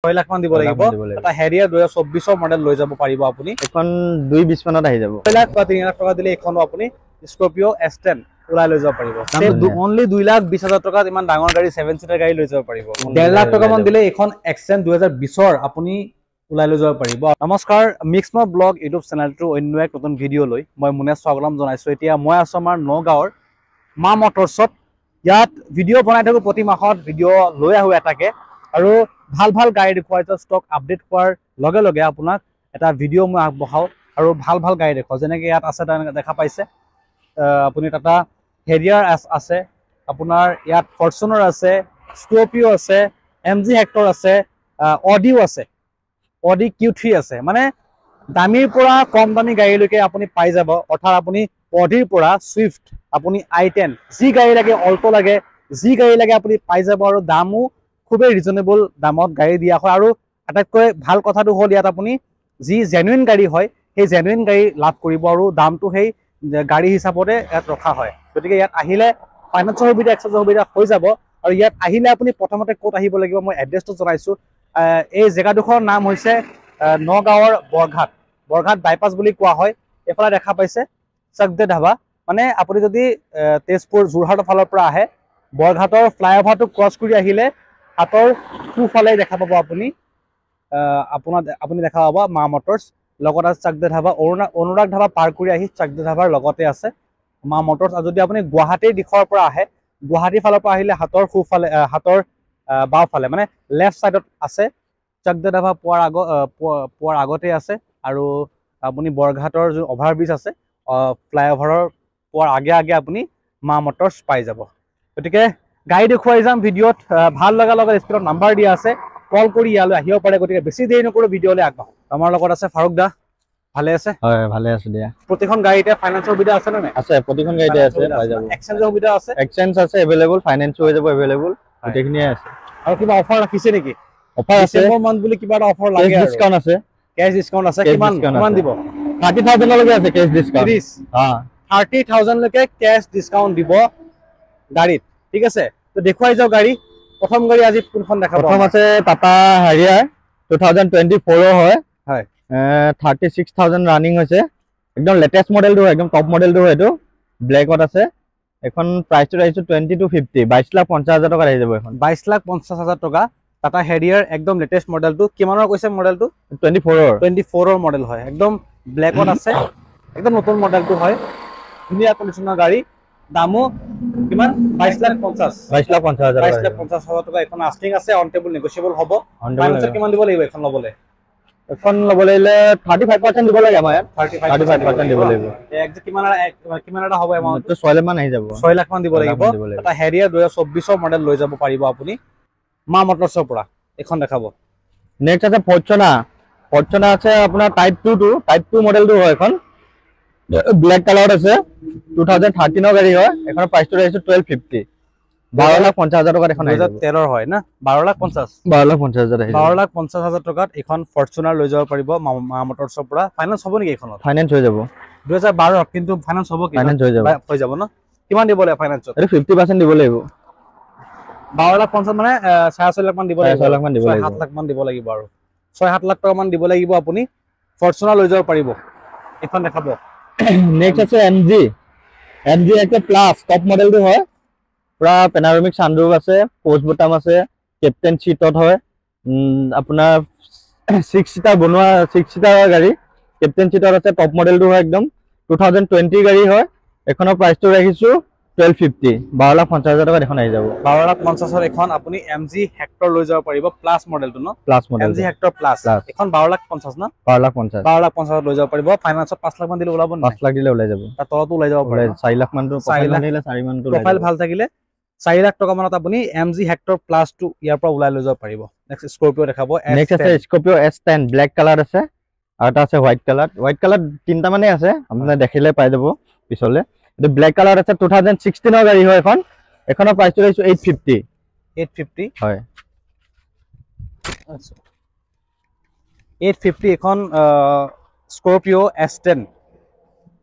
6 লাখ মান দিব লাগিব এটা হেৰিয়াৰ 2024 মডেল লৈ যাব পাৰিব আপুনি এখন 220 মানত আহি যাব 6 লাখ বা 3 লাখ টকা দিলে এখনো আপুনি স্কৰপিও S10 উলাই লৈ যাব পাৰিব অনলি 2,20,000 টকাত ইমান ডাঙৰ গাড়ী 7 সিটাৰ গাড়ী লৈ যাব পাৰিব 1.5 লাখ টকা মান দিলে এখন এক্সেন 2020 ৰ আপুনি উলাই লৈ যাব পাৰিব নমস্কাৰ মিক্সমা ব্লগ ইউটিউব চেনেলটো অন্য এক নতুন ভিডিও লৈ মই মুনেশ স্বাগতম জনাইছো এতিয়া মই আছো আমাৰ নগাঁৱৰ মা মটৰছত ইয়াত ভিডিও বনাই থাকো প্ৰতি মাহত ভিডিও লৈ আহো এটাকে আৰু ভাল ভাল গাড়ী দেখুৱাই ষ্টক আপডেট কৰাৰ লগে লগে আপোনাক এটা ভিডিও মই আগবঢ়াও আৰু ভাল ভাল গাড়ী দেখুৱাও যেনেকৈ ইয়াত আছে দেখা পাইছে আপুনি টাটা হেৰিয়াৰ আছে আপোনাৰ ইয়াত ফৰচুনাৰ আছে স্কৰপিও আছে MG হেক্টৰ আছে অডিও আছে অডি Q3 আছে মানে দামীৰ পৰা কম দামী গাড়ীলৈকে আপুনি পাই যাব অৰ্থাৎ আপুনি অডিৰ পৰা সুইফট আপুনি i10 যি গাড়ী লাগে অল্টো লাগে যি গাড়ী লাগে আপুনি পাই যাব আৰু দামো খুবেই ৰিজনেবল দামত গাড়ী দিয়া হয় আৰু আটাইতকৈ ভাল কথাটো হ'ল ইয়াত আপুনি যি জেনুইন গাড়ী হয় সেই জেনুইন গাড়ী লাভ কৰিব আৰু দামটো সেই গাড়ী হিচাপতে ইয়াত ৰখা হয় গতিকে ইয়াত আহিলে ফাইনেন্সৰ সুবিধা এক্সেছৰ সুবিধা হৈ যাব আৰু ইয়াত আহিলে আপুনি প্ৰথমতে ক'ত আহিব লাগিব মই এড্ৰেছটো জনাইছো এই জেগাডোখৰৰ নাম হৈছে নগাঁৱৰ বৰঘাট বাইপাছ বুলি কোৱা হয় এফালে দেখা পাইছে চকদে ধাবা মানে আপুনি যদি তেজপুৰ যোৰহাটৰ ফালৰ পৰা আহে বৰঘাটৰ ফ্লাইঅভাৰটো ক্ৰছ কৰি আহিলে হাতৰ সোঁফালে দেখা পাব আপুনি দেখা পাব মা মটৰ্ছ লগত আছে চকদে ধাবা অনুৰাগ ধাবা পাৰ কৰি আহি চকদে ধাবাৰ লগতে আছে মা মটৰ্ছ আৰু যদি আপুনি গুৱাহাটীৰ দিশৰ পৰা আহে গুৱাহাটীৰ ফালৰ পৰা আহিলে হাতৰ সোঁফালে হাতৰ বাওঁফালে মানে লেফ্ট সাইডত আছে চকদে ধাবা পোৱাৰ আগতে আছে আৰু আপুনি বৰঘাটৰ যে অভাৰব্ৰিজ আছে ফ্লাইঅভাৰৰ পোৱাৰ আগে আপুনি মা মটৰ্ছ পাই যাব গতিকে গাড়ী দেখুৱাই যাম ভিডিঅ'ত ভাল লগা লগত স্ক্ৰীনত নাম্বাৰ দিয়া আছে কল কৰি ইয়ালৈ আহিব পাৰে গতিকে বেছি দেৰি নকৰো ভিডিঅ'লৈ আগবাঢ়ো আমাৰ লগত আছে ফাৰুক দা ভালে আছে হয় ভালে আছে দিয়া প্ৰতিখন গাড়ীতে ফাইনান্সৰ সুবিধা আছে নে নাই আছে প্ৰতিখন গাড়ীতে আছে পাই যাব এক্সচেঞ্জৰ সুবিধা আছে এক্সচেঞ্জ আছে अवेलेबल ফাইনান্সও হৈ যাব अवेलेबल গোটেইখিনি আছে আৰু কিবা অফাৰ ৰাখিছে নেকি অফাৰ আছে ডিসেম্বৰ মান্থ বুলি কিবা এটা অফাৰ লাগে আৰু কেছ ডিসকাউন্ট আছে কিমান দিব 30,000 লৈকে আছে কেছ ডিসকাউন্ট হ্যাঁ 30,000 লৈকে কেছ ডিসকাউন্ট দিব গাড়ীত ঠিক আছে তো দেখুৱাই যাও গাড়ী প্ৰথম গাড়ী আজি কোনখন দেখাব প্ৰথম আছে টাটা হেৰিয়াৰ 2024 হয় হয় 36,000 ৰানিং হৈছে একদম লেটেস্ট মডেলটো একদম টপ মডেলটো হয় এটো ব্ল্যাকত আছে এখন প্ৰাইসটো ৰাইছো 2250 22,50,000 টকা আহি যাব এখন 22,50,000 টকা টাটা হেৰিয়াৰ একদম লেটেস্ট মডেলটো কিমানৰ কৈছে মডেলটো 24 ৰ মডেল হয় একদম ব্ল্যাকত আছে একদম নতুন মডেলটো হয় ধুনীয়া কন্ডিশনৰ গাড়ী দামো কিমান 22,50,000 টকা এখন আস্কিং আছে অন টেবল নেগোশিয়েবল হ'ব ফাইনান্সত কিমান দিব লাগিব এখন ল'বলে এখন ল'বলে 35% দিব লাগে আমাৰ 35% দিব লাগিব একজেক্ট কিমান এটা হ'ব এমাউন্ট তো 6 লাখ মান আহি যাব 6 লাখ মান দিব লাগিব এটা হেৰিয়াৰ 2024 ৰ মডেল লৈ যাব পাৰিব আপুনি মা মটৰ্ছৰ পৰা এখন দেখাব নেক্সট আছে ফৰচুনাৰ আছে আপোনাৰ টাইপ 2 মডেলটো হয় এখন ব্ল্যাক কালাৰত আছে 2013 ৰ গাড়ী হয় এখন প্ৰাইসটো ৰাইছো 1250 12,50,000 টকা এখন 2013 হয় না 12,50,000 টকাত এখন ফৰচুনাৰ লৈ যাব পাৰিব মা মটৰ্ছৰ পৰা ফাইনান্স হ'ব নেকি এখনত ফাইনান্স হৈ যাব 2012 কিন্তু ফাইনান্স হ'ব কি ফাইনান্স হৈ যাব ন কিমান দিব লাগে ফাইনান্সত এটো 50% দিব লাগিব 12,50,000 মানে 6.5 লাখ মান দিব লাগিব 6 লাখ মান দিব লাগিব 7 লাখ মান দিব লাগিব আৰু 6-7 লাখ টকা মান দিব লাগিব আপুনি ফৰচুনাৰ লৈ যাব পাৰিব এখন দেখাব নেক্সট আছে MG একটা প্লাস টপ মডেলটো হয় পুরা প্যানোরামিক সানরুফ আছে পোস্ট বটম আছে ক্যাপ্টেন সিটত হয় আপোনাৰ 6 সিটাৰ বনোৱা 6 সিটাৰৰ গাড়ী ক্যাপ্টেন সিটত আছে টপ মডেলটো হয় একদম 2020 গাড়ী হয় এখনৰ প্ৰাইসটো ৰাখিছো 1250 12,50,000 টকা এখন আহি যাব 12,50,000 এখন আপুনি MG হেক্টৰ লৈ যাব পাৰিব প্লাস মডেলটো ন plus model MG Hector plus এখন 12,50,000 ন 12,50,000 লৈ যাব পাৰিব ফাইনান্সত 5 লাখ মান দিলে ওলাব ন 5 লাখ দিলে ওলাই যাব তাৰ তলতো ওলাই যাব পাৰে 4 লাখ মান প্ৰফাইল দিলে 4 মান প্ৰফাইল ভাল থাকিলে 4 লাখ টকা মানত আপুনি MG হেক্টৰ প্লাস টো ইয়াৰ পৰা ওলাই লৈ যাব পাৰিব নেক্সট স্কৰপিও দেখাব নেক্সট আছে স্কৰপিও S10 ব্ল্যাক কালাৰ আছে আৰু এটা আছে হোৱাইট কালাৰ তিনটা মানে আছে আপুনি দেখিলে পাই যাব পিছলে এটো ব্ল্যাক কালার আছে 2016 ৰ গাড়ী হয় এখনৰ প্ৰাইসটো ৰাইছো 850 হয় আচ্ছা 850 এখন স্কৰপিও S10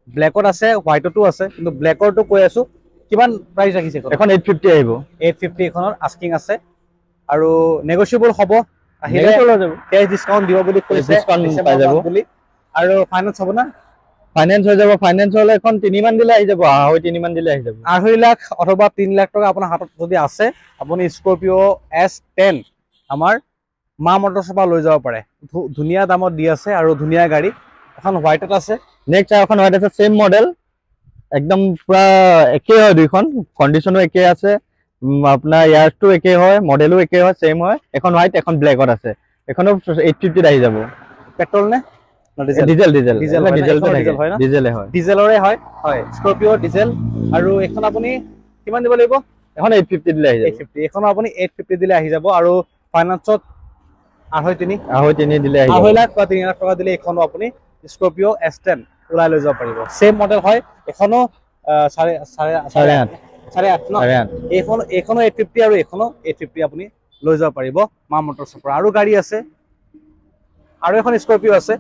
ব্ল্যাকত আছে হোৱাইটতো আছে কিন্তু ব্ল্যাকৰটো কৈ আছো কিমান প্ৰাইস ৰাখিছে এখন 850 আহিব 850 এখনৰ আস্কিং আছে আৰু নেগোশিয়েবল হ'ব আহিলে কেছ ডিসকাউন্ট দিব বুলি কৈছে পাই যাব আৰু ফাইনেন্স হ'ব না ফাইনেন্স হৈ যাব ফাইনেন্স হলে এখন 3 মান দিলে আহি যাব 2.5 মান দিলে আহি যাব 2.5 লাখ অথবা 3 লাখ টকা আপোনাৰ হাতত যদি আছে আপুনি স্কৰপিঅ S10 আমাৰ মা মটৰছৰ পৰা লৈ যাব পাৰে ধুনীয়া দামত দি আছে আৰু ধুনীয়া গাড়ী এখন হোৱাইটত আছে নেক্সট এখন হোৱাইট আছে সেম মডেল একদম পুৰা একে হয় দুইখন কন্ডিশনো একে আছে আপোনাৰ ইয়াৰটো একে হয় মডেলো একে হয় সেম হয় এখন হোৱাইট এখন ব্ল্যাকত আছে এখনো 850 আহি যাব পেট্ৰল নে ডিজেল হয় না ডিজেলে হয় ডিজেলৰে হয় হয় স্কৰপিঅ ডিজেল আৰু এখন আপুনি কিমান দিব লাগিব এখন 850 দিলে আহি যাব 850 এখন আপুনি 850 দিলে আহি যাব আৰু ফাইনান্সত 2.5 দিলে আহি যাব 2.5 লাখ বা 3 লাখ টকা দিলে এখনো আপুনি স্কৰপিঅ S10 ওলাই লৈ যাব পাৰিব সেম মডেল হয় এখনো 8.5 ন এখনো 850 আৰু এখনো 850 আপুনি লৈ যাব পাৰিব মা মটৰছৰ পৰা আৰু গাড়ী আছে আৰু এখন স্কৰপিঅ আছে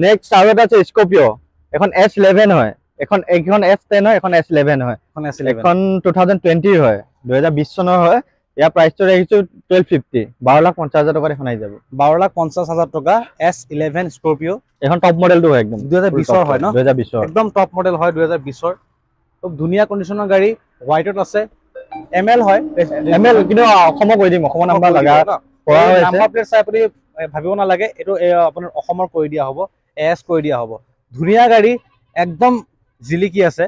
নেক্সট আৰু এটা আছে স্কৰপিঅ এখন S11 হয় এখন S10 হয় এখন S11 হয় এখন 2020 হয় 2020 চনৰ হয় ইয়াৰ প্ৰাইসটো ৰাখিছো 1250 12,50,000 টকা এখন আহি যাব 12,50,000 টকা S11 স্কৰপিঅ এখন টপ মডেলটো হয় একদম 2020 হয় ন 2020 একদম টপ মডেল হয় 2020 খুব ধুনীয়া কন্ডিশনৰ গাড়ী হোৱাইটত আছে ML হয় ML কিন্তু অসমৰ কৈ দিম অসমৰ নাম্বাৰ লাগা কৰা হৈছে নাম্বাৰ প্লেট চাই আপুনি ভাবিব নালাগে এটো আপোনাৰ অসমৰ কৈ দিয়া হ'ব AS কৈ দিয়া হ'ব ধুনীয়া গাড়ী একদম জিলিকি আছে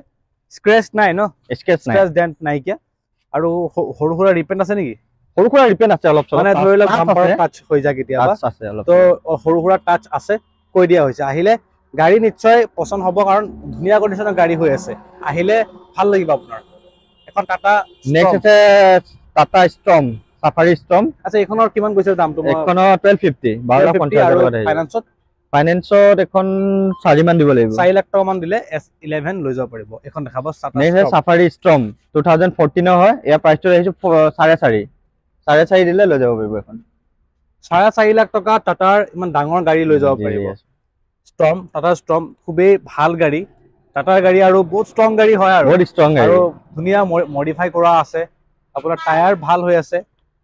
স্ক্ৰেচ নাই ন স্ক্ৰেচ ডেন্ট নাই কিয়া আৰু সৰু সৰু ৰিপেন্ট আছে নেকি সৰু সৰু ৰিপেন্ট আছে অলপ মানে ধৰি লওক বাম্পাৰ টাচ হৈ যায় কেতিয়াবা আছে অলপ তো সৰু সৰু টাচ আছে কৈ দিয়া হৈছে আহিলে গাড়ী নিশ্চয় পছন্দ হ'ব কাৰণ ধুনীয়া কন্ডিশনৰ গাড়ী হৈ আছে আহিলে ভাল লাগিব আপোনাৰ এখন টাটা নেক্সট আছে টাটা ষ্টৰ্ম সাফাৰি ষ্টৰ্ম আচ্ছা এখনৰ কিমান কৈছে দামটো এখনৰ 1250 12,50,000 টকা ফাইনান্সত ফাইনেন্সত এখন 4 মান দিব লাগিব 4 লাখ টকা মান দিলে S11 লৈ যাব পাৰিব এখন দেখাব নেক্সট সাফাৰি ষ্টৰ্ম 2014 হয় ইয়াৰ প্ৰাইসটো ৰাখিছো 4.5 দিলে লৈ যাব পাৰিব এখন 4.5 লাখ টকা টাটাৰ ইমান ডাঙৰ গাড়ী লৈ যাব পাৰিব ষ্টৰ্ম টাটা ষ্টৰ্ম খুবেই ভাল গাড়ী টাটাৰ গাড়ী আৰু বহুত ষ্ট্ৰং গাড়ী হয় আৰু বহুত ষ্ট্ৰং গাড়ী আৰু ধুনীয়া মডিফাই কৰা আছে আপোনাৰ টায়াৰ ভাল হৈ আছে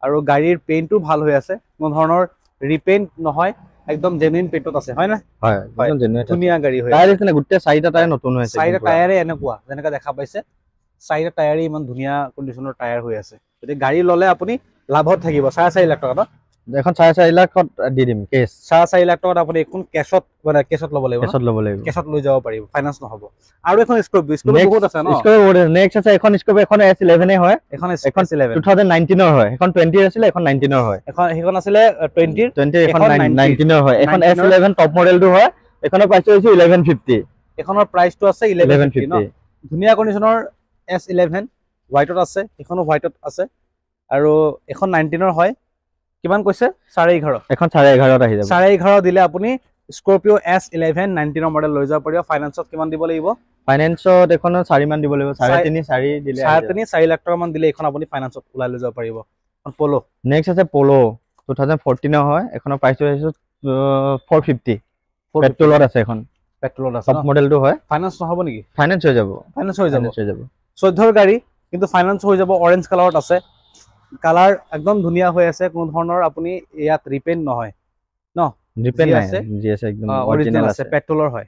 আৰু গাড়ীৰ পেইন্টটো ভাল হৈ আছে কোনো ধৰণৰ ৰিপেইন্ট নহয় একদম জেনুইন পেইন্টত আছে হয় না হয় একদম জেনুইন ধুনীয়া গাড়ী হয় টায়াৰ আছে গুটে চাৰিটা টায়াৰ নতুন হৈছে চাৰিটা টায়াৰে এনেকুৱা যেনেকা দেখা পাইছে চাৰিটা টায়াৰে ইমান ধুনীয়া কন্ডিশনৰ টায়াৰ হৈ আছে যদি গাড়ী ললে আপুনি লাভত থাকিব 4.5 লাখ টকা ন এখন 4.5 লাখত দি দিম কেছ 4.5 লাখ টকাত আপুনি এখন কেছত মানে কেছত ল'ব লাগিব কেছত লৈ যাব পাৰিব ফাইনান্স নহব আৰু এখন স্কৰপিঅ বহুত আছে ন স্কৰপিঅ নেক্সট আছে এখন স্কৰপিঅ এখন S11 হয় এখন S11 2019 হয় এখন 20 আছিল এখন 19 হয় এখন আছিল 20 এখন 19 হয় এখন S11 টপ মডেলটো হয় এখনৰ প্ৰাইসটো হৈছে 1150 এখনৰ প্ৰাইসটো আছে 1150 ন ধুনীয়া কন্ডিশনৰ S11 হোৱাইটত আছে এখনো হোৱাইটত আছে আৰু এখন 19 হয় কিমান কৈছে 11.5 এখন 11.5 আহি যাব 11.5 দিলে আপুনি স্কৰপিঅ S11 19 মডেল লৈ যাব পাৰিব ফাইনান্সত কিমান দিব লাগিব ফাইনান্সত এখন 4 মান দিব লাগিব 3.5 দিলে 4 লাখ টকা মান দিলে এখন আপুনি ফাইনান্সত ওলাই লৈ যাব পাৰিব পলো নেক্সট আছে পলো 2014 হয় এখনৰ প্ৰাইসটো আছে 450 পেট্ৰলত আছে এখন পেট্ৰলত আছে টপ মডেলটো হয় ফাইনান্স নহব নেকি ফাইনান্স হৈ যাব 14 গাড়ী কিন্তু ফাইনান্স হৈ যাব অৰেঞ্জ কালাৰত আছে কালাৰ একদম ধুনীয়া হৈ আছে কোনো ধৰণৰ আপুনি ইয়াত ৰিপেইন্ট নহয় ন ৰিপেইন্ট আছে জিএস একদম অৰিজিনাল আছে পেট্ৰলৰ হয়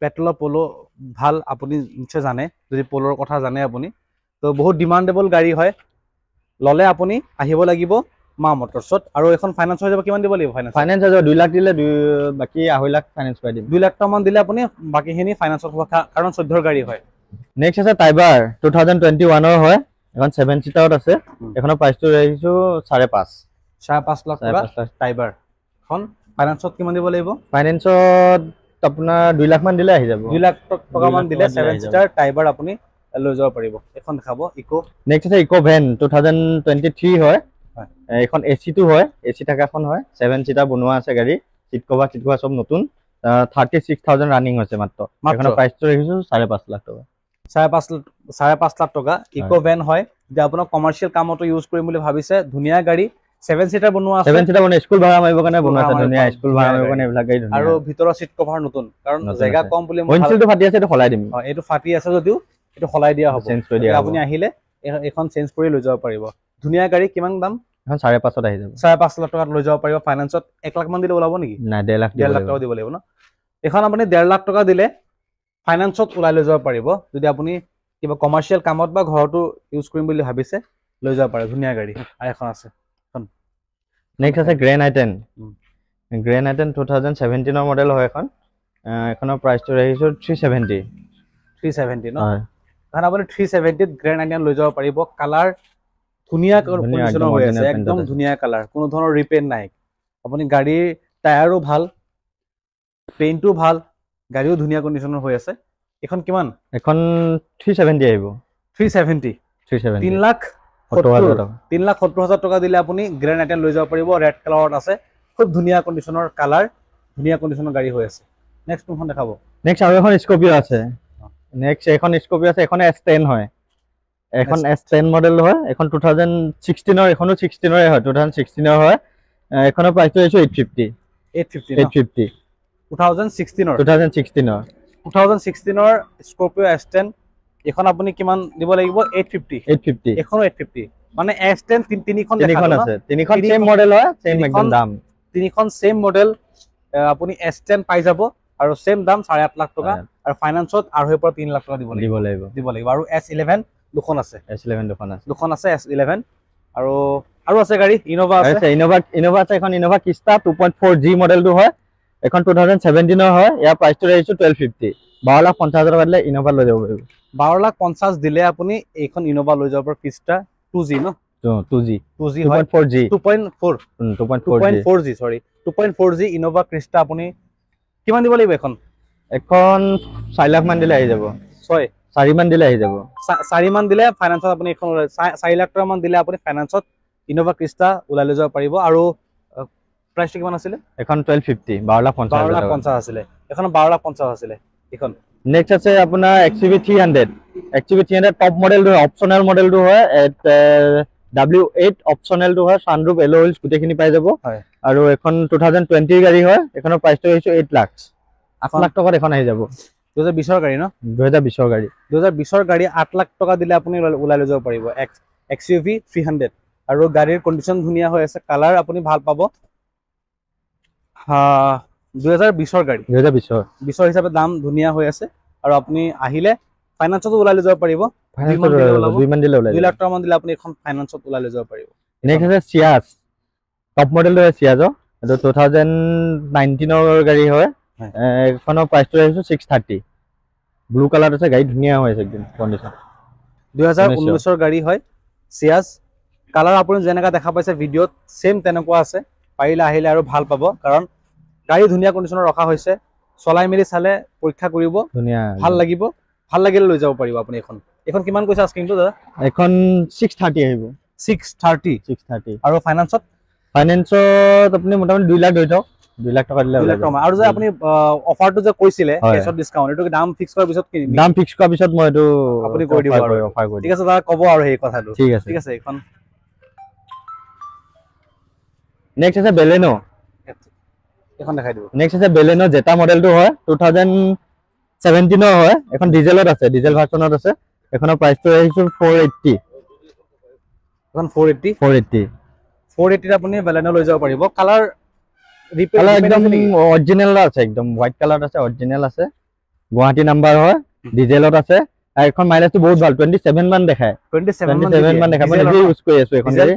পেট্ৰলৰ পলো ভাল আপুনি নিশ্চয় জানে যদি পলোৰ কথা জানে আপুনি তো বহুত ডিমান্ডেবল গাড়ী হয় ললে আপুনি আহিব লাগিব মা মটৰছত আৰু এখন ফাইনান্স হৈ যাব কিমান দিব লাগিব ফাইনান্স হৈ যাব 2 লাখ দিলে বাকি 2.5 লাখ ফাইনান্স পাই দিম 2 লাখ টকা মান দিলে আপুনি বাকিখিনি ফাইনান্সত হ'ব কাৰণ 14 গাড়ী হয় নেক্সট আছে টাইবাৰ 2021 হয় এখন 7 সিটাৰত আছে এখনৰ প্ৰাইসটো ৰাখিছো 5.5 লাখ টকা টাইবাৰ এখন ফাইনান্সত কিমান দিব লাগিব ফাইনান্সত আপোনাৰ 2 লাখ মান দিলে আহি যাব 2 লাখ টকা মান দিলে 7 সিটাৰ টাইবাৰ আপুনি লৈ যাব পাৰিব এখন দেখাব ইকো নেক্সট আছে ইকো ভেন 2023 হয় এখন AC2 হয় AC থাকাখন হয় 7 সিটাৰ বনোৱা আছে গাড়ী সিট কভাৰ সব নতুন 36000 ৰানিং হৈছে মাত্ৰ এখনৰ প্ৰাইসটো ৰাখিছো 5.5 লাখ টকা 5.5 লাখ টকা ইকো ভেন হয় যে আপোনাৰ কমাৰ্শিয়েল কামতো ইউজ কৰিম বুলি ভাবিছে ধুনীয়া গাড়ী 7 সিটাৰ বনোৱা আছে 7 সিটাৰ বনোৱা স্কুল ভাড়া মাৰিব কাৰণে বনোৱা আছে ধুনীয়া স্কুল ভাড়া মাৰিব কাৰণে এইবিলাক গাড়ী ধুনীয়া আৰু ভিতৰৰ সিট কভাৰ নতুন কাৰণ জায়গা কম বুলি উইণ্ডশিল্ডটো ফাটি আছে এটা খলাই দিম এইটো ফাটি আছে যদিও এটো খলাই দিয়া হ'ব চেঞ্জ কৰি দিয়া আপুনি আহিলে এখন চেঞ্জ কৰি লৈ যাব পাৰিব ধুনীয়া গাড়ী কিমান দাম এখন 5.5 আহি যাব 5.5 লাখ টকাত লৈ যাব পাৰিব ফাইনান্সত 1 লাখ মান দিলে ওলাব নেকি নাই 1.5 লাখ 1.5 লাখ টকা দিব লাগিব ন এখন আপুনি 1.5 লাখ টকা দিলে ফাইনান্সত ওলাই লৈ যাব পাৰিব যদি আপুনি কিবা কমাৰ্শিয়াল কামত বা ঘৰটো ইউজ কৰিম বুলি ভাবিছে লৈ যাব পাৰে ধুনীয়া গাড়ী আৰু এখন আছে নেক্সট আছে গ্ৰেণ্ড আই10 গ্ৰেণ্ড আই10 2017 ৰ মডেল হয় এখন এখনৰ প্ৰাইচটো ৰাখিছো 370 ন কাৰণ আপুনি 370 ত গ্ৰেণ্ড আই10 লৈ যাব পাৰিব কালাৰ ধুনীয়া কণ্ডিচনৰ হৈ আছে একদম ধুনীয়া কালাৰ কোনো ধৰণৰ ৰিপেইণ্ট নাই আপুনি গাড়ীৰ টায়াৰো ভাল পেইণ্টটো ভাল গাড়ীও ধুনীয়া কণ্ডিচনৰ হৈ আছে এখন কিমান এখন 370 আহিব 370 3 লাখ 70,000 টকা দিলে আপুনি গ্ৰেণ্ড আই10 লৈ যাব পাৰিব ৰেড কালাৰত আছে খুব ধুনীয়া কণ্ডিচনৰ কালাৰ ধুনীয়া কণ্ডিচনৰ গাড়ী হৈ আছে নেক্সট কোনখন দেখাব নেক্সট আৰু এখন স্কৰপিও আছে নেক্সট এখন স্কৰপিও আছে এখন S10 হয় এখন S10 মডেল হয় এখন 2016 ৰ এখনো 16 ৰে হয় 2016 ৰ হয় এখনৰ প্ৰাইচটো হৈছে 850 2016 ৰ স্কৰপিও S10 এখন আপুনি কিমান দিব লাগিব 850 এখনো 850 মানে S10 তিনিখন আছে তিনিখন সেম মডেল হয় সেম একদম দাম তিনিখন সেম মডেল আপুনি S10 পাই যাব আৰু সেম দাম 8.5 লাখ টকা আৰু ফাইনান্সত আৰু পৰা 3 লাখ টকা দিব লাগিব আৰু S11 দুখন আছে দুখন আছে S11 আৰু আছে গাড়ী ইনোভা আছে ইনোভা আছে এখন ইনোভা ক্ৰিষ্টা 2.4G মডেলটো হয় এখন 2017 ৰ হয় ইয়াৰ প্ৰাইচটো ৰাখিছো 1250 12,50,000 টকা দিলে ইনোভা লৈ যাব পাৰিব 12,50,000 দিলে আপুনি এইখন ইনোভা লৈ যাব পাৰিব ক্ৰিষ্টা 2G ন 2G 2.4G 2.4G সৰি 2.4G ইনোভা ক্ৰিষ্টা আপুনি কিমান দিব লাগিব এখন 4 লাখ মান দিলে আহি যাব 4 মান দিলে আহি যাব 4 মান দিলে ফাইনান্সত আপুনি এখন 4 লাখ টকা মান দিলে আপুনি ফাইনান্সত ইনোভা ক্ৰিষ্টা ওলাই লৈ যাব পাৰিব আৰু প্ৰাইসটো কিমান আছিল এখন 1250 12,50,000 আছিল এখন 12,50,000 আছিল এখন নেক্সট আছে আপোনাৰ XUV300 টপ মডেলটো অপচনেল মডেলটো হয় W8 অপচনেলটো হয় সানৰুফ এলয় হুইলছ গুটেখিনি পাই যাব আৰু এখন 2020 গাড়ী হয় এখনৰ প্ৰাইসটো হৈছে 8 লাখ 8 লাখ টকাত এখন আহি যাব 2020 ৰ গাড়ী ন 2020 ৰ গাড়ী 2020 ৰ গাড়ী 8 লাখ টকা দিলে আপুনি ওলাই লৈ যাব পাৰিব XUV300 আৰু গাড়ীৰ কণ্ডিচন ধুনীয়া হৈ আছে কালাৰ আপুনি ভাল পাব 2020 ৰ গাড়ী 2020 হিচাপে দাম ধুনীয়া হৈ আছে আৰু আপুনি আহিলে ফাইনান্সত ওলাই লৈ যাব পাৰিব 2 মান দিলে ওলাই 2 লাখ টকা মান দিলে আপুনি এখন ফাইনান্সত ওলাই লৈ যাব পাৰিব নেক্সট আছে সিয়াজ টপ মডেলটো হয় সিয়াজ এটো 2019 ৰ গাড়ী হয় এখনৰ প্ৰাইসটো ৰাখিছো 630 ব্লু কালাৰ আছে গাড়ী ধুনীয়া হৈ আছে একদম কণ্ডিচন 2019 ৰ গাড়ী হয় সিয়াজ কালাৰ আপুনি যেনেকা দেখা পাইছে ভিডিওত সেম তেনেকুৱা আছে পাৰিলে আহিলে আৰু ভাল পাব কাৰণ গাড়ী ধুনীয়া কণ্ডিচনৰ ৰখা হৈছে চলাই মেলি চালে পৰীক্ষা কৰিব ধুনীয়া ভাল লাগিলে লৈ যাব পাৰিব আপুনি এখন কিমান কৈছে আস্কিংটো দাদা এখন 630 আহিব 630 আৰু ফাইনান্সত আপুনি মোটামুটি 2 লাখ ধৰি থওক 2 লাখ টকা দিলে আৰু যে আপুনি অফাৰটো যে কৈছিলে কেছত ডিসকাউন্ট এটো দাম ফিক্স কৰাৰ পিছত কিনিম দাম ফিক্স কৰাৰ পিছত মই এটো আপুনি কৰি দিব আৰু অফাৰ কৰি ঠিক আছে দাদা ক'ব আৰু এই কথাটো ঠিক আছে এখন নেক্সট আছে বেলেনো এখন দেখাই দিব নেক্সট আছে বেলেনো জেটা মডেলটো হয় 2017 ৰ হয় এখন ডিজেলত আছে ডিজেল ভাৰ্চনত আছে এখনৰ প্ৰাইসটো আহিছো 480 এখন 480 আপুনি বেলেনো লৈ যাব পাৰিব কালাৰ একদম অৰিজিনাল আছে একদম হোয়াইট কালাৰ আছে অৰিজিনাল আছে গুৱাহাটী নাম্বার হয় ডিজেলত আছে আর এখন মাইলেজটো বহুত ভাল 27 মান দেখায় 27 মান দেখায় মানে যে ইউজ কৰি আছো এখন গাড়ী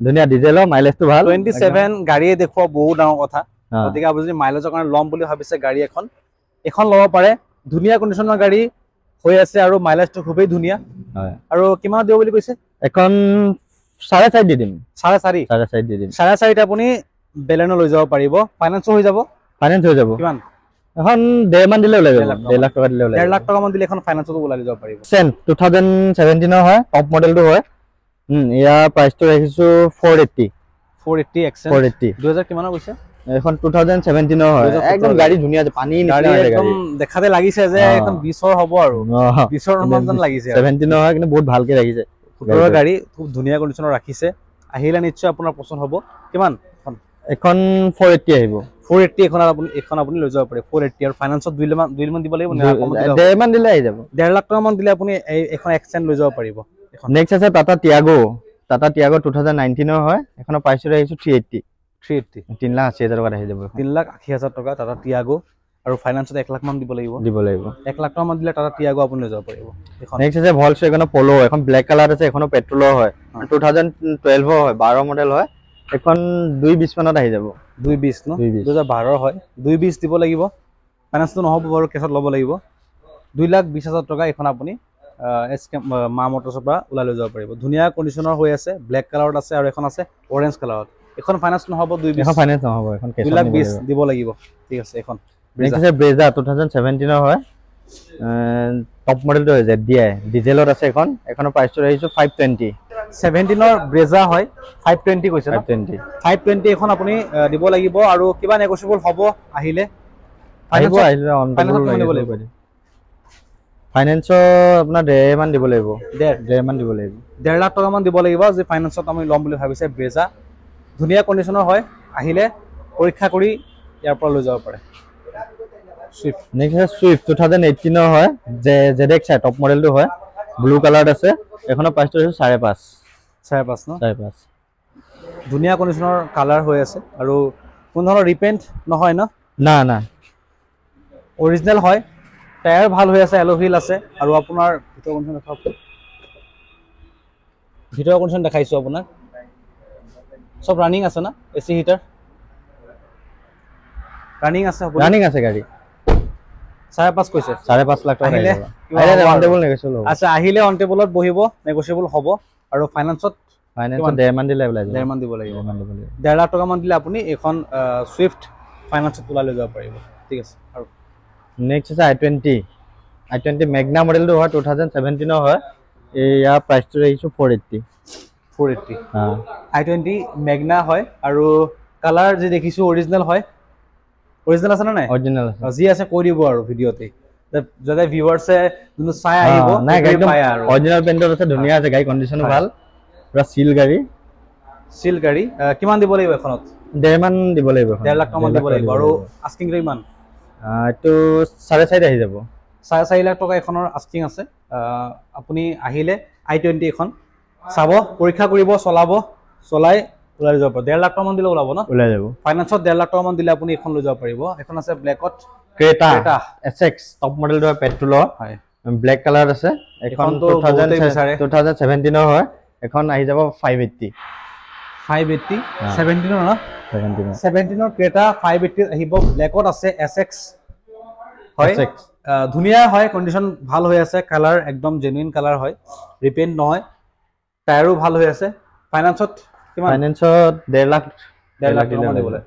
ধুনিয়া ডিজেলৰ মাইলেজটো ভাল 27 গাড়ীয়ে দেখুৱা বহুত ডাঙৰ কথা গতিকে আপুনি যদি মাইলেজৰ কাৰণে লম বুলি ভাবিছে গাড়ী এখন লব পাৰে ধুনিয়া কণ্ডিচনৰ গাড়ী হৈ আছে আৰু মাইলেজটো খুবেই ধুনিয়া হয় আৰু কিমান দিও বুলি কৈছে এখন 4.5 দি দিম 4.5 দি দিম 4.5 আপুনি বেলেনো লৈ যাব পাৰিব ফাইনান্স হৈ যাব কিমান এখন 1.5 মান দিলে ওলাই যাব 1.5 লাখ টকা দিলে ওলাই 1.5 লাখ টকা মান দিলে এখন ফাইনান্সত ওলাই যাব পাৰিব সেন 2017 ৰ হয় টপ মডেলটো হয় ইয়াৰ প্ৰাইসটো ৰাখিছো 480 এক্সেন 2000 কিমানৰ কৈছে এখন 2017 ৰ হয় একদম গাড়ী ধুনিয়া আছে পানী নিচিনা গাড়ী একদম দেখাতে লাগিছে যে একদম 20 ৰ হ'ব আৰু 20 ৰ মান লাগিছে 17 ৰ হয় কিন্তু বহুত ভালকে ৰাখিছে পুনৰ গাড়ী খুব ধুনিয়া কণ্ডিচনৰ ৰাখিছে আহিলে নিশ্চয় আপোনাৰ পছন্দ হ'ব কিমান এখন 480 আহিব 480 এখন আপুনি লৈ যাব পাৰে 480 আৰু ফাইনান্সত 2 মান দিব লাগিব না 1.5 মান দিলে আহি যাব 1.5 লাখ টকা মান দিলে আপুনি এখন এক্সচেঞ্জ লৈ যাব পাৰিব নেক্সট আছে টাটা টিয়াগো টাটা টিয়াগো 2019 হয় এখনৰ প্ৰাইচ আহিছে 380 380 3,80,000 টকাত আহি যাব 3,80,000 টকা টাটা টিয়াগো আৰু ফাইনান্সত 1 লাখ মান দিব লাগিব 1 লাখ টকা মান দিলে টাটা টিয়াগো আপুনি লৈ যাব পাৰিব এখন নেক্সট আছে ভলক্সৱাগন পলো এখন ব্ল্যাক কালাৰ আছে এখনো পেট্ৰলৰ হয় 2012 হয় 12 মডেল হয় এখন 220 মানত আহি যাব 220 ন 2012 হয় 220 দিব লাগিব ফাইনান্সটো নহব বাৰু কেছত ল'ব লাগিব 2,20,000 টকা এখন আপুনি মা মটৰছৰ পৰা ওলাই লৈ যাব পাৰিব ধুনীয়া কণ্ডিচনৰ হৈ আছে ব্ল্যাক কালাৰত আছে আৰু এখন আছে অৰেঞ্জ কালাৰত এখন ফাইনান্স নহব 220 এখন ফাইনান্স নহব এখন কেছত 2,20,000 দিব লাগিব ঠিক আছে এখন নেক্সট আছে ব্ৰেজা 2017 হয় টপ মডেলটো হয় ZDI ডিজেলত আছে এখনৰ প্ৰাইচটো আহিছে 520 17 ৰ ব্ৰেজা হয় 520 কৈছে 520 এখন আপুনি দিব লাগিব আৰু কিবা নেগোশিয়েবল হ'ব আহিলে অন দিব লাগিব ফাইনান্সৰ আপোনাৰ 1.5 মান দিব লাগিব 1.5 মান দিব লাগিব 1.5 লাখ টকা মান দিব লাগিব যে ফাইনান্সত আমি ল'ম বুলি ভাবিছে ব্ৰেজা ধুনীয়া কণ্ডিচনৰ হয় আহিলে পৰীক্ষা কৰি ইয়াৰ পৰা লৈ যাব পাৰে সুইফট নেক্সট আছে সুইফট 2018 হয় ZX টপ মডেলটো হয় ব্লু কালাৰত আছে এখনৰ প্ৰাইচটো হৈছে 5.5 ন 5.5 ধুনীয়া কণ্ডিচনৰ কালাৰ হৈ আছে আৰু কোন ধৰণৰ ৰিপেইণ্ট নহয় ন না অৰিজিনেল হয় টায়াৰ ভাল হৈ আছে এলো হুইল আছে আৰু আপোনাৰ ভিতৰৰ কণ্ডিচন দেখাইছো আপোনাৰ সব ৰানিং আছে না এসি হিটাৰ ৰানিং আছে গাড়ী 5.5 কৈছে 5.5 লাখ টকা আহিলে অন টেবল নেগোশিয়েবল হ'ব আচ্ছা আহিলে অন টেবলত বহিব নেগোশিয়েবল হ'ব আৰু ফাইনান্সত 1.5 মান দিলে ওলাই যাব 1.5 মান দিব লাগিব 1.5 লাখ টকা মান দিলে আপুনি এখন সুইফট ফাইনান্সত ওলাই লৈ যাব পাৰিব ঠিক আছে আৰু নেক্সট আছে i20 মেগনা মডেলটো হয় 2017 হয় ইয়াৰ প্ৰাইচটো আহিছে 480 i20 মেগনা হয় আৰু কালাৰ যে দেখিছো অৰিজিনেল হয় অৰিজিনেল আছে না নাই অৰিজিনেল আছে যি আছে কৈ দিব আৰু ভিডিওতে যদি ভিউয়াৰ্সে দুনো চাই আহিব নাই একদম অৰিজিনেল পেইণ্টত আছে ধুনীয়া আছে গাড়ী কণ্ডিচন ভাল পুৰা সিল গাড়ী কিমান দিব লাগিব এখনত 1.5 মান দিব লাগিব 1.5 লাখ টকা মান দিব লাগিব আৰু আস্কিং ৰেট মান এটো 4.5 আহি যাব 4.5 লাখ টকা এখনৰ আস্কিং আছে আপুনি আহিলে i20 এখন চাব পৰীক্ষা কৰিব চলাই ওলাই যাব 1.5 লাখ টকা মান দিলে ওলাব ন ওলাই যাব ফাইনান্সত 1.5 লাখ টকা মান দিলে আপুনি এখন লৈ যাব পাৰিব এখন আছে ব্ল্যাকত ক্ৰেটা SX টপ মডেলটো হয় পেট্ৰলৰ হয় ব্ল্যাক কালাৰ আছে এখন 2017 হয় এখন আহি যাব 580 17 ন 17 ৰ ক্ৰেটা 580 আহিব ব্ল্যাকত আছে SX হয় ধুনীয়া হয় কণ্ডিচন ভাল হৈ আছে কালাৰ একদম জেনুইন কালাৰ হয় ৰিপেইণ্ট নহয় টায়াৰো ভাল হৈ আছে ফাইনান্সত 1.5 লাখ টকা দিবলে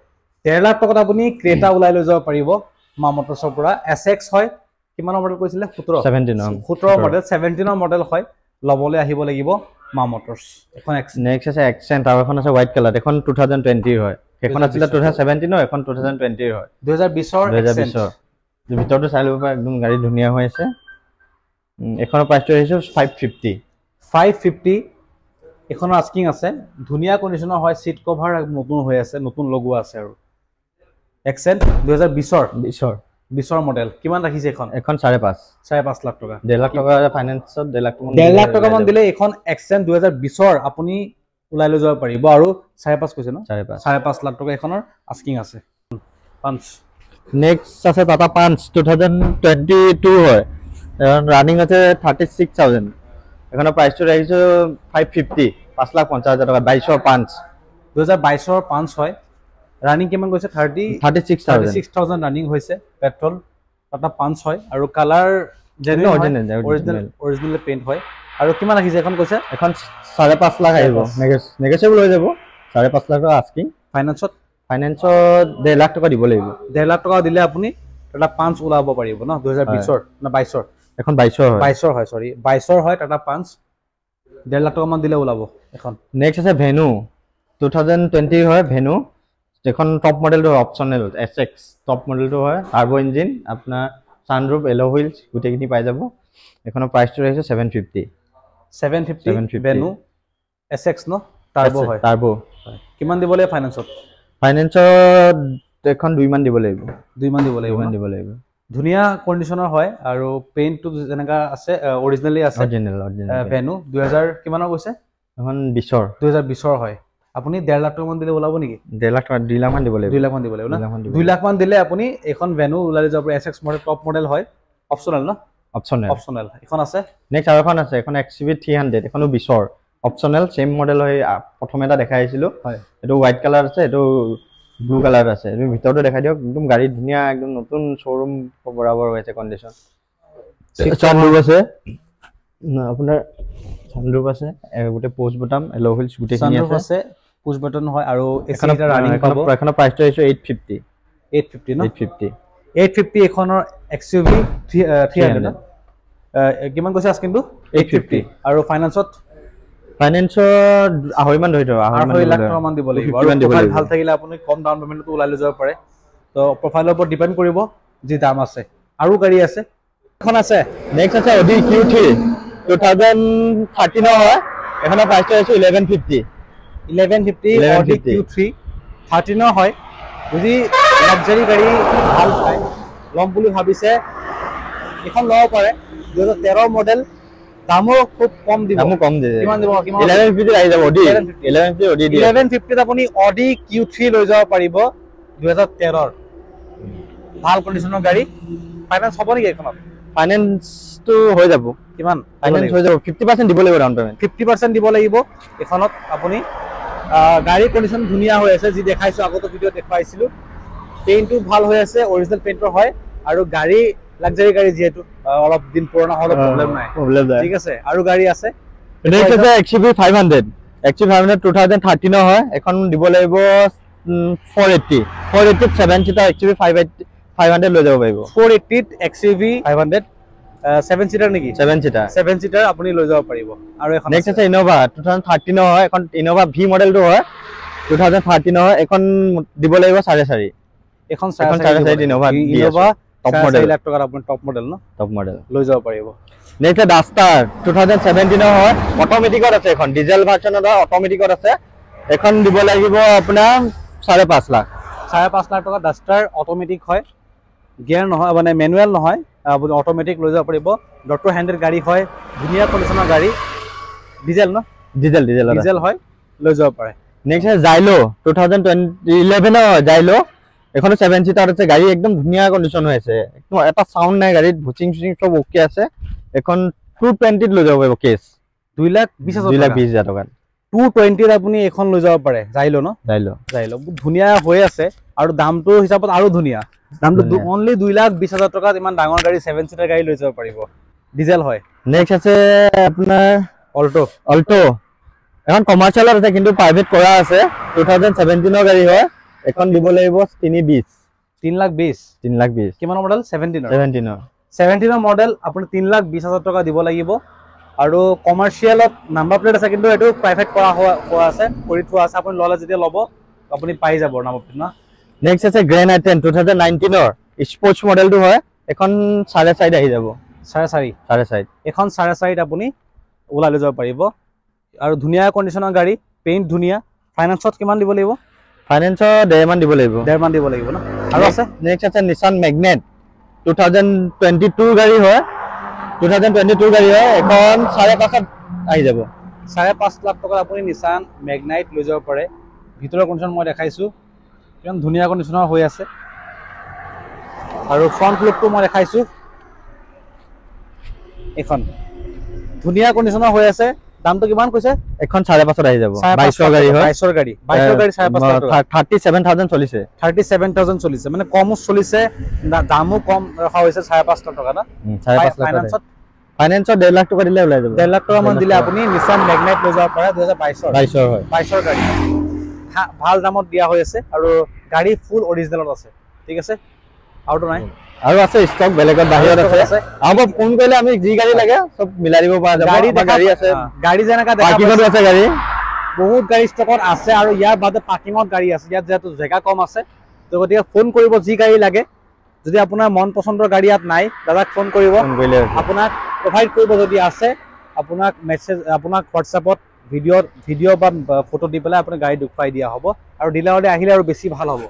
1.5 লাখ টকাত আপুনি ক্ৰেটা ওলাই লৈ যাব পাৰিব মা মটৰছৰ পৰা SX হয় কিমানৰ মডেল কৈছিলে 17 মডেল 17 মডেল হয় লবলে আহিব লাগিব মা মটৰছ এখন নেক্সট আছে এক্সেন্ট আৰু এখন আছে হোৱাইট কালাৰ এখন 2020 হয় এখন আছিল 2017 এখন 2020 হয় 2020 ভিতৰটো চাই লব পৰা একদম গাড়ী ধুনীয়া হৈ আছে এখনৰ প্ৰাইচটো আহিছে 550 এখনৰ আস্কিং আছে ধুনীয়া কণ্ডিচনৰ হয় সিট কভাৰ নতুন হৈ আছে নতুন লগোৱা আছে আৰু এক্সেন্ট 2020 ৰ মডেল কিমান ৰাখিছে এখন 5.5 লাখ টকা 1.5 লাখ টকা ফাইনান্সত 1.5 লাখ টকা 1.5 লাখ টকা মান দিলে এখন এক্সেন্ট 2020 ৰ আপুনি ওলাই লৈ যাব পাৰিব আৰু 5.5 কৈছে ন 5.5 লাখ টকা এখনৰ আস্কিং আছে পাঁচ নেক্সট আছে টাটা পাঞ্চ 2022 হয় ৰানিং আছে 36000 এখনৰ প্ৰাইচটো ৰাখিছো 550 5,50,000 টকা 22 পাঞ্চ 2022 ৰ পাঞ্চ হয় ৰানিং কিমান গৈছে 36,000 ৰানিং হৈছে পেট্ৰল টাটা পাঞ্চ হয় আৰু কালাৰ অৰিজিনেল পেইন্ট হয় আৰু কিমান ৰাখিছে এখন কৈছে এখন 5.5 লাখ আহিব নেগোশিয়েবল হৈ যাব 5.5 লাখ আস্কিং ফাইনান্সত 1.5 লাখ টকা দিব লাগিব 1.5 লাখ টকা দিলে আপুনি টাটা পাঞ্চ ওলাব পাৰিব ন 2020 ৰ না 22 ৰ এখন 22 হয় সৰি 22 হয় টাটা পাঞ্চ 1.5 লাখ টকা মান দিলে ওলাব এখন নেক্সট আছে ভেনু 2020 হয় ভেনু এখন টপ মডেলটো অপচনেল SX টপ মডেলটো হয় টাৰ্বো ইঞ্জিন আপোনাৰ সানৰুফ এলো হুইলস গুটেকিনি পাই যাব এখনৰ প্ৰাইচটো ৰাখিছে 750 ভেনু SX ন টাৰ্বো হয় টাৰ্বো কিমান দিবলে ফাইনান্সত এখন 2 মান দিব লাগিব ধুনীয়া কণ্ডিচনৰ হয় আৰু পেইন্টটো যেনেকা আছে অৰিজিনালি আছে ভেনু 2000 কিমানৰ কৈছে এখন 20ৰ 2020ৰ হয় আপুনি 1.5 লাখ টকা মান দিলে ওলাব নেকি 1.5 লাখ 2 লাখ মান দিব লাগিব 2 লাখ মান দিব লাগিব না 2 লাখ মান দিব 2 লাখ মান দিলে আপুনি এখন ভেনু ওলাই যাব এসএক্স মডেল টপ মডেল হয় অপচনেল না অপচনেল এখন আছে নেক্সট আৰু এখন আছে এখন XUV 300 এখনো 20ৰ অপচনেল সেম মডেল হয় প্ৰথম এটা দেখাইছিলো হয় এটো হোৱাইট কালাৰ আছে এটো ব্লু কালাৰ আছে এটো ভিতৰটো দেখাই দিয়ক একদম গাড়ী ধুনিয়া একদম নতুন শোৰুম বৰাবৰ হৈছে কন্ডিশন সানৰুফ আছে আপোনাৰ সানৰুফ আছে গোটে পোষ্ট বটম এলো হুইলছ গোটে খিনি আছে পুশ বাটন হয় আৰু এসি এটা ৰানিং পাব এখনৰ প্ৰাইসটো হৈছে 850 ন 850 এখনৰ XUV 300 না কিমান কৈছে আস্কিনটো 850 আৰু ফাইনান্সত আঢ়ৈ মান ধৰি দিও 2 লাখ টকা মান দিব লাগিব আৰু প্ৰফাইল ভাল থাকিলে আপুনি কম ডাউন পেমেন্টটো ওলাই লৈ যাব পাৰে তো প্ৰফাইলৰ ওপৰত ডিপেন্ড কৰিব যি দাম আছে আৰু গাড়ী আছে এখন আছে নেক্সট আছে Audi Q3 2013 হয় এখনৰ প্ৰাইসটো হৈছে 1150 Audi Q3 13 হয় যদি লাক্সাৰি গাড়ী ভাল পায় লম বুলি ভাবিছে এখন লব পাৰে 2013 মডেল দামো খুব কম দিব কিমান দিব 1150 আহি যাব Audi 1150 আপুনি Audi Q3 লৈ যাব পাৰিব 2013 ৰ ভাল কন্ডিশনৰ গাড়ী ফাইনান্স হ'ব নেকি এখনত ফাইনান্স তো হৈ যাব কিমান ফাইনান্স হৈ যাব 50% দিব লাগিব ডাউন পেমেন্ট 50% দিব লাগিব এখনত আপুনি গাড়ী কন্ডিশন ধুনিয়া হৈ আছে যি দেখাইছো আগতে ভিডিও দেখাইছিলো পেইন্টটো ভাল হৈ আছে অৰিজিনাল পেইন্টৰ হয় আৰু গাড়ী লাক্সাৰি গাড়ী যেহেতু অলপ দিন পুৰণা হলে প্ৰবলেম নাই ঠিক আছে আৰু গাড়ী আছে নেক্সট আছে XUV 500 2013 হয় এখন দিব লাগিব 480 7 সিটাৰ XUV 500 লৈ যাব পাৰিব 480 XUV 500 7 সিটাৰ নেকি 7 সিটাৰ আপুনি লৈ যাব পাৰিব আৰু এখন নেক্সট আছে Innova 2013 হয় এখন Innova V মডেলটো হয় 2013 হয় এখন দিব লাগিব 4.5 এখন 4.5 Innova টপ মডেল 4 লাখ টকাৰ আপুনি টপ মডেল ন টপ মডেল লৈ যাব পাৰিব নেক্সট Duster 2017 হয় অটোমেটিকত আছে এখন ডিজেল ভাৰ্চনত অটোমেটিকত আছে এখন দিব লাগিব আপোনাৰ 5.5 লাখ 5.5 লাখ টকা Duster অটোমেটিক হয় গিয়াৰ নহয় মানে ম্যানুৱেল নহয় আপুনি অটোমেটিক লৈ যাব পাৰিব ডক্টৰ হ্যান্ডেল গাড়ী হয় ধুনিয়া কন্ডিশনৰ গাড়ী ডিজেল ন ডিজেল হয় লৈ যাব পাৰে নেক্সট আছে Xylo 2011 Xylo এখন 7 সিটাৰ আছে গাড়ী একদম ধুনিয়া কন্ডিশন হৈ আছে একদম এটা সাউন্ড নাই গাড়ীত বুচিং সব ওকে আছে এখন 220 লৈ যাব পাৰিব কেছ 2,20,000 টকা 220 আপুনি এখন লৈ যাব পাৰে Xylo ন Xylo বহুত ধুনিয়া হৈ আছে আৰু দামটো হিচাপত আৰু ধুনিয়া দামটো অনলি 2,20,000 টকাত ইমান ডাঙৰ গাড়ী 7 সিটাৰ গাড়ী লৈ যাব পাৰিব ডিজেল হয় নেক্সট আছে আপোনাৰ অল্টো এখন কমাৰ্চিয়েলত আছে কিন্তু প্ৰাইভেট কৰা আছে 2017 গাড়ী হয় এখন দিব লাগিব 3,20,000 কিমান মডেল 17 মডেল আপুনি 3,20,000 টকা দিব লাগিব আৰু কমাৰ্চিয়েলত নাম্বাৰ প্লেট আছে কিন্তু এটো প্ৰাইভেট কৰা হোৱা আছে কৰি থোৱা আছে আপুনি ললে যেতিয়া লব আপুনি পাই যাব নাম্বাৰ প্লেট না নেক্সট আছে Grand i10 2019 ৰ স্পোৰ্টছ মডেলটো হয় এখন 4.5 আহি যাব 4.5 এখন 4.5 আপুনি ওলাই লৈ যাব পাৰিব আৰু ধুনিয়া কন্ডিশনৰ গাড়ী পেইন্ট ধুনিয়া ফাইনান্সত কিমান দিব লাগিব ফাইনান্সৰ 1.5 মান দিব লাগিব না আৰু আছে নেক্সট আছে Nissan Magnet 2022 গাড়ী হয় এখন 5.5 আহি যাব 5.5 লাখ টকা আপুনি Nissan Magnet লৈ যাব পাৰে ভিতৰৰ কন্ডিশন মই দেখাইছো কিমান ধুনিয়া কন্ডিশনৰ হৈ আছে আৰু ফ্ৰন্ট লুকটো মই দেখাইছো এখন ধুনিয়া কন্ডিশনৰ হৈ আছে দামটো কিমান কৈছে এখন 5.5 আহি যাব 22 গাড়ী হয় 22 গাড়ী 37,000 চলিছে 37,000 চলিছে মানে কমও চলিছে দামও কম ৰখা হৈছে 5.5 লাখ টকা না 5.5 ফাইনান্সত 1.5 লাখ টকা দিলে ওলাই যাব 1.5 লাখ টকা মান দিলে আপুনি Nissan Magnet লৈ যাব পাৰে 2022 হয় 22 গাড়ী ভাল দামত দিয়া হৈ আছে আৰু গাড়ী ফুল অৰিজিনালত আছে ঠিক আছে আউটো নাই আৰু আছে ষ্টক বেলেগত বাহিৰত আছে আমাক ফোন কৰিলে আমি যি গাড়ী লাগে সব মিলাই দিব পৰা যাব গাড়ী আছে গাড়ী যেনেকা দেখা পাৰ্কিংত আছে গাড়ী বহুত গাড়ী ষ্টকত আছে আৰু ইয়াৰ বাদে পাৰ্কিংত গাড়ী আছে ইয়াত যেহেতু জেগা কম আছে তো গতিকে ফোন কৰিব যি গাড়ী লাগে যদি আপোনাৰ মন পছন্দৰ গাড়ী ইয়াত নাই দাদাক ফোন কৰিব আপোনাক প্ৰভাইড কৰিব যদি আছে আপোনাক মেছেজ আপোনাক হোৱাটছআপত ভিডিঅ' বা ফটো দি পেলাই আপুনি গাড়ী দেখুৱাই দিয়া হ'ব আৰু ডিলাৰলৈ আহিলে আৰু বেছি ভাল হ'ব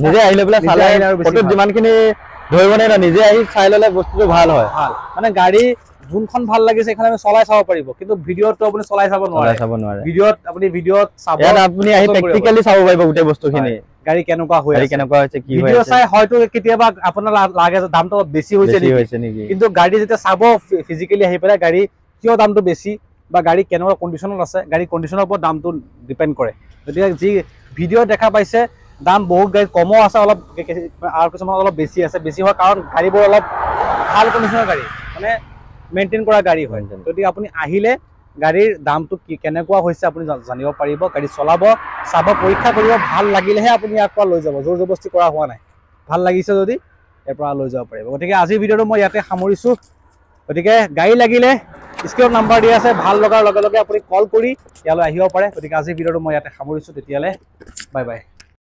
নিজে আহিলে পেলাই চালে আৰু ফটোত যিমানখিনি ধৰিব নাই নিজে আহি চাই ললে বস্তুটো ভাল হয় মানে গাড়ী যোনখন ভাল লাগিছে এখানে আমি চলাই চাব পাৰিব কিন্তু ভিডিঅ'টো আপুনি চলাই চাব নোৱাৰে ভিডিঅ'ত আপুনি ভিডিঅ'ত চাব ইয়াত আপুনি আহি প্ৰেক্টিক্যালি চাব পাৰিব গোটেই বস্তুখিনি গাড়ী কেনেকুৱা হৈ আছে কেনেকুৱা হৈছে কি ভিডিঅ' চাই হয়তো কেতিয়াবা আপোনাৰ লাগে যে দামটো বেছি হৈছে নেকি কিন্তু গাড়ী যেতিয়া চাব ফিজিক্যালি আহি পেলাই গাড়ী কিয় দামটো বেছি বা গাড়ী কেনেকুৱা কণ্ডিশ্যনত আছে গাড়ী কণ্ডিশ্যনৰ ওপৰত দামটো ডিপেণ্ড কৰে গতিকে যি ভিডিঅ' দেখা পাইছে দাম বহুত গাড়ীত কমো আছে অলপ আৰু কিছুমান অলপ বেছি আছে বেছি হোৱাৰ কাৰণ গাড়ীবোৰ অলপ ভাল কণ্ডিশ্যনৰ গাড়ী মানে মেইনটেইন কৰা গাড়ী হয় গতিকে আপুনি আহিলে গাড়ীৰ দামটো কি কেনেকুৱা হৈছে আপুনি জানিব পাৰিব গাড়ী চলাব চাব পৰীক্ষা কৰিব ভাল লাগিলেহে আপুনি ইয়াৰ পৰা লৈ যাব জোৰ জবৰদস্তি কৰা হোৱা নাই ভাল লাগিছে যদি ইয়াৰ পৰা লৈ যাব পাৰিব গতিকে আজিৰ ভিডিঅ'টো মই ইয়াতে সামৰিছোঁ গতিকে গাড়ী লাগিলে স্ক্ৰীনত নাম্বাৰ দিয়া আছে ভাল লগাৰ লগে লগে আপুনি কল কৰি ইয়ালৈ আহিব পাৰে গতিকে আজিৰ ভিডিঅ'টো মই ইয়াতে সামৰিছোঁ তেতিয়ালৈ বাই বাই